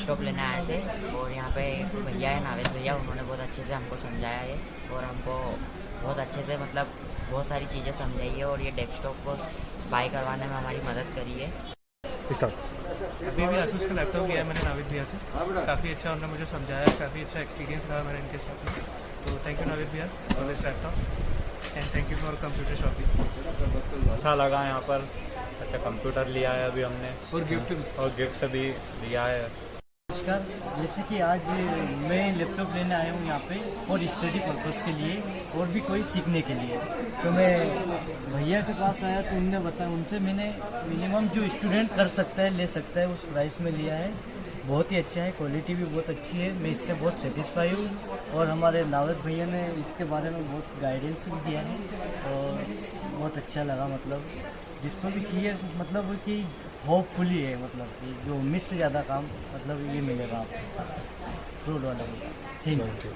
Desktop लेने आए थे और यहाँ पे भैया है नावेद भैया, उन्होंने बहुत अच्छे से हमको समझाया है और हमको बहुत अच्छे से मतलब बहुत सारी चीज़ें समझाई है और ये डेस्कटॉप को बाय करवाने में हमारी मदद करी है। अभी भी आसूस का लैपटॉप लिया है मैंने नाविद भैया से, काफ़ी अच्छा उन्होंने मुझे समझाया, काफ़ी अच्छा एक्सपीरियंस रहा मेरा इनके साथ में। तो थैंक यू नाविद भैया for this laptop and thank you for computer shopping. अच्छा लगा यहाँ पर। अच्छा कंप्यूटर लिया है अभी हमने और गिफ्ट भी लिया है। नमस्कार, जैसे कि आज मैं लैपटॉप लेने आया हूँ यहाँ पे और स्टडी पर्पज़ के लिए और भी कोई सीखने के लिए, तो मैं भैया के पास आया तो उनने बताया, उनसे मैंने मिनिमम जो स्टूडेंट कर सकता है ले सकता है उस प्राइस में लिया है। बहुत ही अच्छा है, क्वालिटी भी बहुत अच्छी है, मैं इससे बहुत सेटिस्फाई हूँ और हमारे नावद भैया ने इसके बारे में बहुत गाइडेंस भी दिया है और बहुत अच्छा लगा। मतलब जिसको भी चाहिए मतलब कि होपफुली है, मतलब कि जो उम्मीद से ज़्यादा काम मतलब ये मिलेगा आपको फ्रूट वाला। Thank you.